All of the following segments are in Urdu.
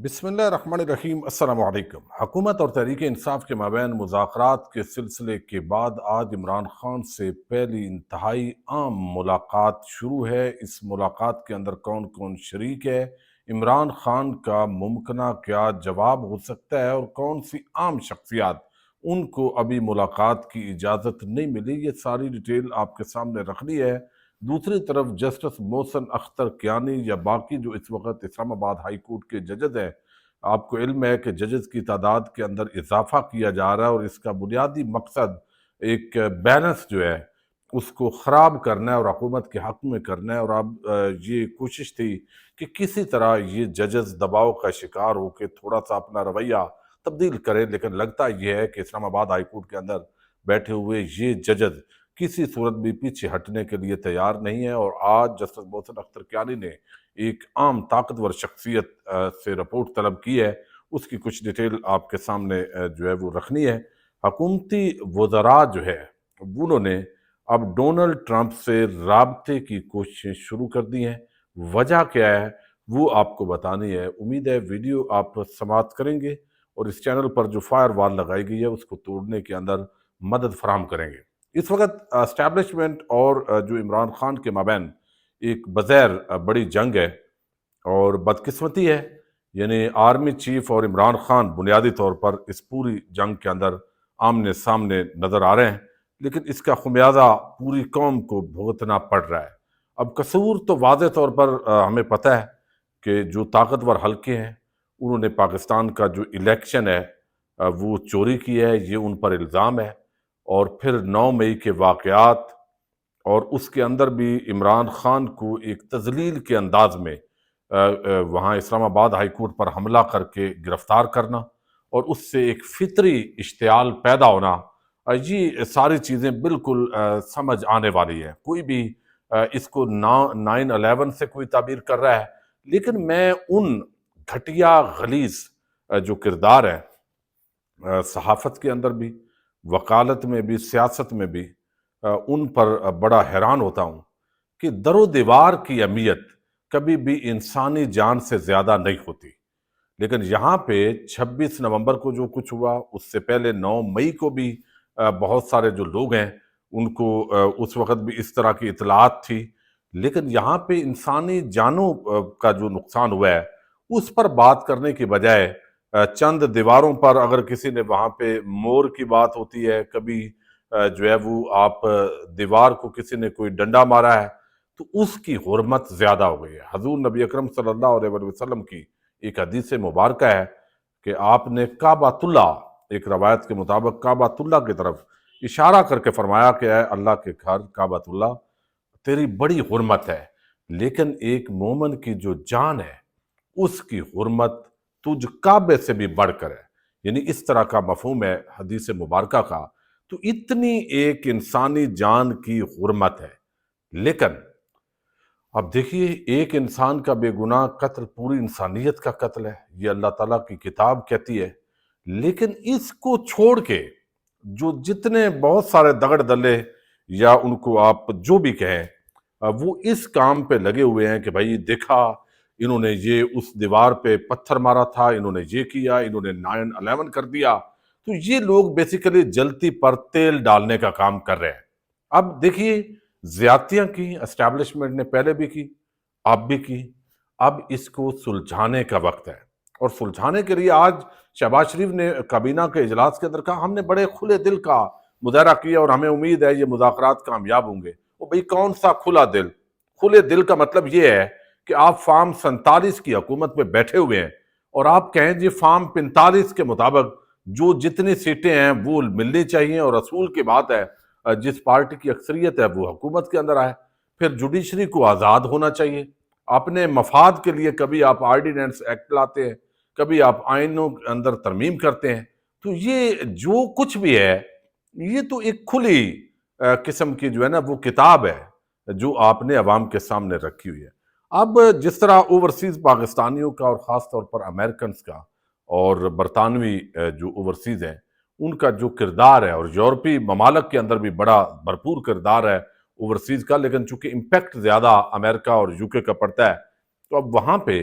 بسم اللہ الرحمن الرحیم۔ السلام علیکم۔ حکومت اور تحریک انصاف کے مابین مذاکرات کے سلسلے کے بعد آج عمران خان سے پہلی انتہائی عام ملاقات شروع ہے۔ اس ملاقات کے اندر کون کون شریک ہے، عمران خان کا ممکنہ کیا جواب ہو سکتا ہے، اور کون سی عام شخصیات ان کو ابھی ملاقات کی اجازت نہیں ملی، یہ ساری ڈیٹیل آپ کے سامنے رکھنی ہے۔ دوسری طرف جسٹس محسن اختر کیانی یا باقی جو اس وقت اسلام آباد ہائی کورٹ کے ججز ہیں، آپ کو علم ہے کہ ججز کی تعداد کے اندر اضافہ کیا جا رہا ہے، اور اس کا بنیادی مقصد ایک بیلنس جو ہے اس کو خراب کرنا ہے اور حکومت کے حق میں کرنا ہے۔ اور اب یہ کوشش تھی کہ کسی طرح یہ ججز دباؤ کا شکار ہو کے تھوڑا سا اپنا رویہ تبدیل کرے، لیکن لگتا یہ ہے کہ اسلام آباد ہائی کورٹ کے اندر بیٹھے ہوئے یہ ججز کسی صورت بھی پیچھے ہٹنے کے لیے تیار نہیں ہے۔ اور آج جسٹس محسن اختر کیانی نے ایک عام طاقتور شخصیت سے رپورٹ طلب کی ہے، اس کی کچھ ڈیٹیل آپ کے سامنے جو ہے وہ رکھنی ہے۔ حکومتی وزراء جو ہے انہوں نے اب ڈونلڈ ٹرمپ سے رابطے کی کوششیں شروع کر دی ہیں۔ وجہ کیا ہے وہ آپ کو بتانی ہے۔ امید ہے ویڈیو آپ سماعت کریں گے اور اس چینل پر جو فائر وال لگائی گئی ہے اس کو توڑنے کے اندر مدد فراہم کریں گے۔ اس وقت اسٹیبلشمنٹ اور جو عمران خان کے مابین ایک بظاہر بڑی جنگ ہے، اور بدقسمتی ہے یعنی آرمی چیف اور عمران خان بنیادی طور پر اس پوری جنگ کے اندر آمنے سامنے نظر آ رہے ہیں، لیکن اس کا خمیازہ پوری قوم کو بھگتنا پڑ رہا ہے۔ اب قصور تو واضح طور پر ہمیں پتہ ہے کہ جو طاقتور حلقے ہیں انہوں نے پاکستان کا جو الیکشن ہے وہ چوری کی ہے، یہ ان پر الزام ہے۔ اور پھر 9 مئی کے واقعات اور اس کے اندر بھی عمران خان کو ایک تذلیل کے انداز میں وہاں اسلام آباد ہائی کورٹ پر حملہ کر کے گرفتار کرنا، اور اس سے ایک فطری اشتعال پیدا ہونا، یہ ساری چیزیں بالکل سمجھ آنے والی ہیں۔ کوئی بھی اس کو 9/11 سے کوئی تعبیر کر رہا ہے، لیکن میں ان گھٹیا غلیظ جو کردار ہیں صحافت کے اندر بھی، وکالت میں بھی، سیاست میں بھی، ان پر بڑا حیران ہوتا ہوں کہ در و دیوار کی اہمیت کبھی بھی انسانی جان سے زیادہ نہیں ہوتی، لیکن یہاں پہ 26 نومبر کو جو کچھ ہوا، اس سے پہلے 9 مئی کو بھی بہت سارے جو لوگ ہیں ان کو اس وقت بھی اس طرح کی اطلاعات تھی، لیکن یہاں پہ انسانی جانوں کا جو نقصان ہوا ہے اس پر بات کرنے کی بجائے چند دیواروں پر اگر کسی نے وہاں پہ مور کی بات ہوتی ہے، کبھی جو ہے وہ آپ دیوار کو کسی نے کوئی ڈنڈا مارا ہے تو اس کی حرمت زیادہ ہو گئی ہے۔ حضور نبی اکرم صلی اللہ علیہ وسلم کی ایک حدیث مبارکہ ہے کہ آپ نے کعبۃ اللہ، ایک روایت کے مطابق کعبۃ اللہ کی طرف اشارہ کر کے فرمایا کہ اے اللہ کے گھر کعبۃ اللہ، تیری بڑی حرمت ہے، لیکن ایک مومن کی جو جان ہے اس کی حرمت تجھ کعبے سے بھی بڑھ کر ہے، یعنی اس طرح کا مفہوم ہے حدیث مبارکہ کا۔ تو اتنی ایک انسانی جان کی حرمت ہے، لیکن اب دیکھیے ایک انسان کا بے گناہ قتل پوری انسانیت کا قتل ہے، یہ اللہ تعالیٰ کی کتاب کہتی ہے، لیکن اس کو چھوڑ کے جو جتنے بہت سارے دگڑ دلے یا ان کو آپ جو بھی کہیں وہ اس کام پہ لگے ہوئے ہیں کہ بھائی دیکھا انہوں نے یہ اس دیوار پہ پتھر مارا تھا، انہوں نے یہ کیا، انہوں نے 9/11 کر دیا، تو یہ لوگ بیسیکلی جلتی پر تیل ڈالنے کا کام کر رہے ہیں۔ اب دیکھیے زیادتیاں کی اسٹیبلشمنٹ نے پہلے بھی کی، اب بھی کی، اب اس کو سلجھانے کا وقت ہے، اور سلجھانے کے لیے آج شہباز شریف نے کابینہ کے اجلاس کے اندر کہا ہم نے بڑے کھلے دل کا مظاہرہ کیا اور ہمیں امید ہے یہ مذاکرات کامیاب ہوں گے۔ وہ بھئی کون سا کھلا دل؟ کھلے دل کا مطلب یہ ہے کہ آپ فارم 47 کی حکومت پہ بیٹھے ہوئے ہیں اور آپ کہیں جی فارم 45 کے مطابق جو جتنی سیٹیں ہیں وہ ملنی چاہیے، اور اصول کی بات ہے جس پارٹی کی اکثریت ہے وہ حکومت کے اندر آئے۔ پھر جوڈیشری کو آزاد ہونا چاہیے، اپنے مفاد کے لیے کبھی آپ آرڈیننس ایکٹ لاتے ہیں، کبھی آپ آئینوں کے اندر ترمیم کرتے ہیں، تو یہ جو کچھ بھی ہے یہ تو ایک کھلی قسم کی جو ہے نا وہ کتاب ہے جو آپ نے عوام کے سامنے رکھی ہوئی ہے۔ اب جس طرح اوورسیز پاکستانیوں کا اور خاص طور پر امریکنز کا اور برطانوی جو اوورسیز ہیں ان کا جو کردار ہے، اور یورپی ممالک کے اندر بھی بڑا بھرپور کردار ہے اوورسیز کا، لیکن چونکہ امپیکٹ زیادہ امریکہ اور یوکے کا پڑتا ہے تو اب وہاں پہ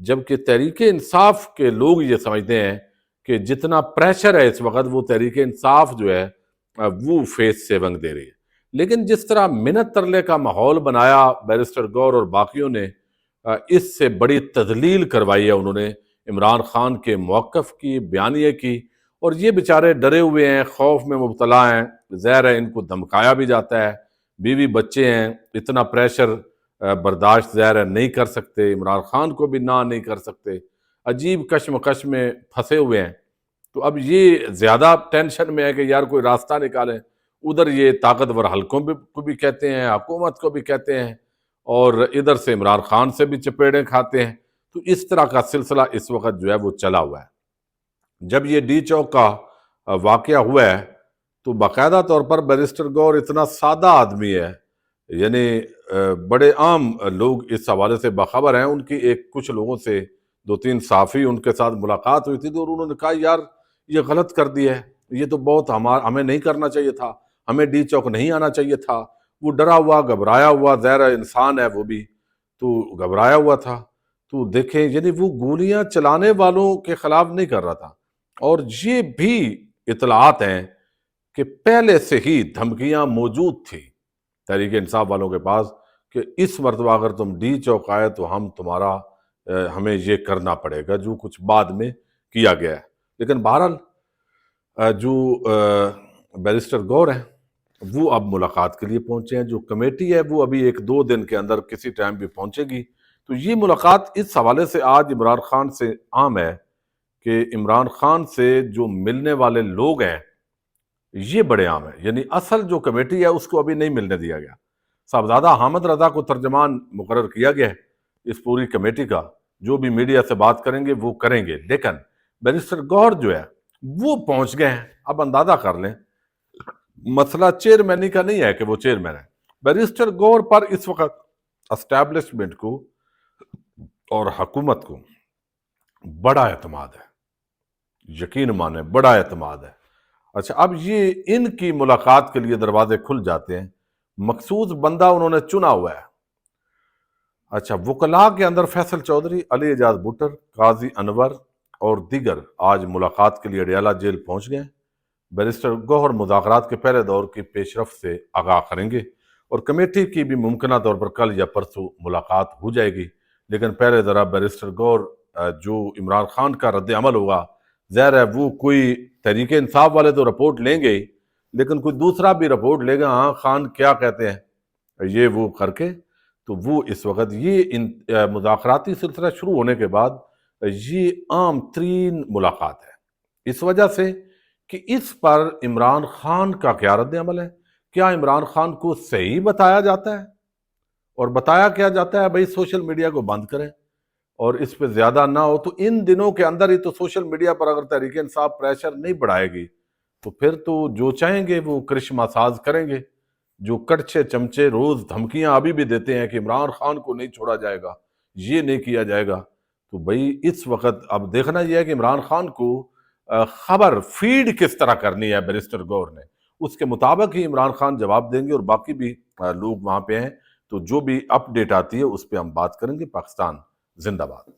جبکہ تحریک انصاف کے لوگ یہ سمجھتے ہیں کہ جتنا پریشر ہے اس وقت وہ تحریک انصاف جو ہے وہ فیس سیونگ دے رہی ہے۔ لیکن جس طرح منت ترلے کا ماحول بنایا بیرسٹر گور اور باقیوں نے، اس سے بڑی تذلیل کروائی ہے انہوں نے عمران خان کے موقف کی، بیانیے کی، اور یہ بیچارے ڈرے ہوئے ہیں، خوف میں مبتلا ہیں، ظاہر ہے ان کو دھمکایا بھی جاتا ہے، بیوی بچے ہیں، اتنا پریشر برداشت ظاہر ہے نہیں کر سکتے، عمران خان کو بھی نہ نہیں کر سکتے، عجیب کشمکش میں پھنسے ہوئے ہیں۔ تو اب یہ زیادہ ٹینشن میں ہے کہ یار کوئی راستہ نکالیں، ادھر یہ طاقتور حلقوں کو بھی کہتے ہیں، حکومت کو بھی کہتے ہیں، اور ادھر سے عمران خان سے بھی چپیڑیں کھاتے ہیں۔ تو اس طرح کا سلسلہ اس وقت جو ہے وہ چلا ہوا ہے۔ جب یہ ڈی چوک کا واقعہ ہوا ہے تو باقاعدہ طور پر بیرسٹر گور اتنا سادہ آدمی ہے، یعنی بڑے عام لوگ اس حوالے سے باخبر ہیں۔ ان کی کچھ لوگوں سے، دو تین صحافی ان کے ساتھ ملاقات ہوئی تھی، تو انہوں نے کہا یار یہ غلط کر دیا ہے، یہ تو بہت ہمیں نہیں کرنا چاہیے تھا، ہمیں ڈی چوک نہیں آنا چاہیے تھا۔ وہ ڈرا ہوا، گھبرایا ہوا، ظاہر انسان ہے وہ بھی، تو گھبرایا ہوا تھا۔ تو دیکھیں یعنی وہ گولیاں چلانے والوں کے خلاف نہیں کر رہا تھا، اور یہ بھی اطلاعات ہیں کہ پہلے سے ہی دھمکیاں موجود تھی تحریک انصاف والوں کے پاس کہ اس مرتبہ اگر تم ڈی چوک آئے تو ہمیں یہ کرنا پڑے گا، جو کچھ بعد میں کیا گیا ہے۔ لیکن بہرحال جو بیرسٹر گور ہیں وہ اب ملاقات کے لیے پہنچے ہیں، جو کمیٹی ہے وہ ابھی 1-2 دن کے اندر کسی ٹائم بھی پہنچے گی۔ تو یہ ملاقات اس حوالے سے آج عمران خان سے عام ہے کہ عمران خان سے جو ملنے والے لوگ ہیں یہ بڑے عام ہیں، یعنی اصل جو کمیٹی ہے اس کو ابھی نہیں ملنے دیا گیا۔ صاحبزادہ حامد رضا کو ترجمان مقرر کیا گیا ہے اس پوری کمیٹی کا، جو بھی میڈیا سے بات کریں گے وہ کریں گے، لیکن بیرسٹر گور جو ہے وہ پہنچ گئے ہیں۔ اب اندازہ کر لیں، مسئلہ چیئرمینی کا نہیں ہے کہ وہ چیئرمین ہے، بیرسٹر گور پر اس وقت اسٹیبلشمنٹ کو اور حکومت کو بڑا اعتماد ہے، یقین مانیں بڑا اعتماد ہے۔ اچھا، اب یہ ان کی ملاقات کے لیے دروازے کھل جاتے ہیں، مخصوص بندہ انہوں نے چنا ہوا ہے۔ اچھا، وکلاء کے اندر فیصل چودھری، علی اعجاز بٹر، قاضی انور اور دیگر آج ملاقات کے لیے اڈیالہ جیل پہنچ گئے۔ بیرسٹر گوہر مذاکرات کے پہلے دور کی پیش رفت سے آگاہ کریں گے، اور کمیٹی کی بھی ممکنہ طور پر کل یا پرسوں ملاقات ہو جائے گی۔ لیکن پہلے ذرا بیرسٹر گور جو عمران خان کا رد عمل ہوگا، ظاہر ہے وہ کوئی تحریک انصاف والے تو رپورٹ لیں گے ہی، لیکن کوئی دوسرا بھی رپورٹ لے گا، ہاں خان کیا کہتے ہیں یہ وہ کر کے۔ تو وہ اس وقت یہ مذاکراتی سلسلہ شروع ہونے کے بعد یہ عام ترین ملاقات ہے، اس وجہ سے کہ اس پر عمران خان کا کیا رد عمل ہے۔ کیا عمران خان کو صحیح بتایا جاتا ہے؟ اور بتایا کیا جاتا ہے بھئی سوشل میڈیا کو بند کریں اور اس پہ زیادہ نہ ہو۔ تو ان دنوں کے اندر ہی تو سوشل میڈیا پر اگر تحریک انصاف پریشر نہیں بڑھائے گی تو پھر تو جو چاہیں گے وہ کرشمہ ساز کریں گے، جو کڑچے چمچے روز دھمکیاں ابھی بھی دیتے ہیں کہ عمران خان کو نہیں چھوڑا جائے گا، یہ نہیں کیا جائے گا۔ تو بھئی اس وقت اب دیکھنا یہ ہے کہ عمران خان کو خبر فیڈ کس طرح کرنی ہے بیرسٹر گور نے، اس کے مطابق ہی عمران خان جواب دیں گے، اور باقی بھی لوگ وہاں پہ ہیں، تو جو بھی اپ ڈیٹ آتی ہے اس پہ ہم بات کریں گے۔ پاکستان زندہ باد۔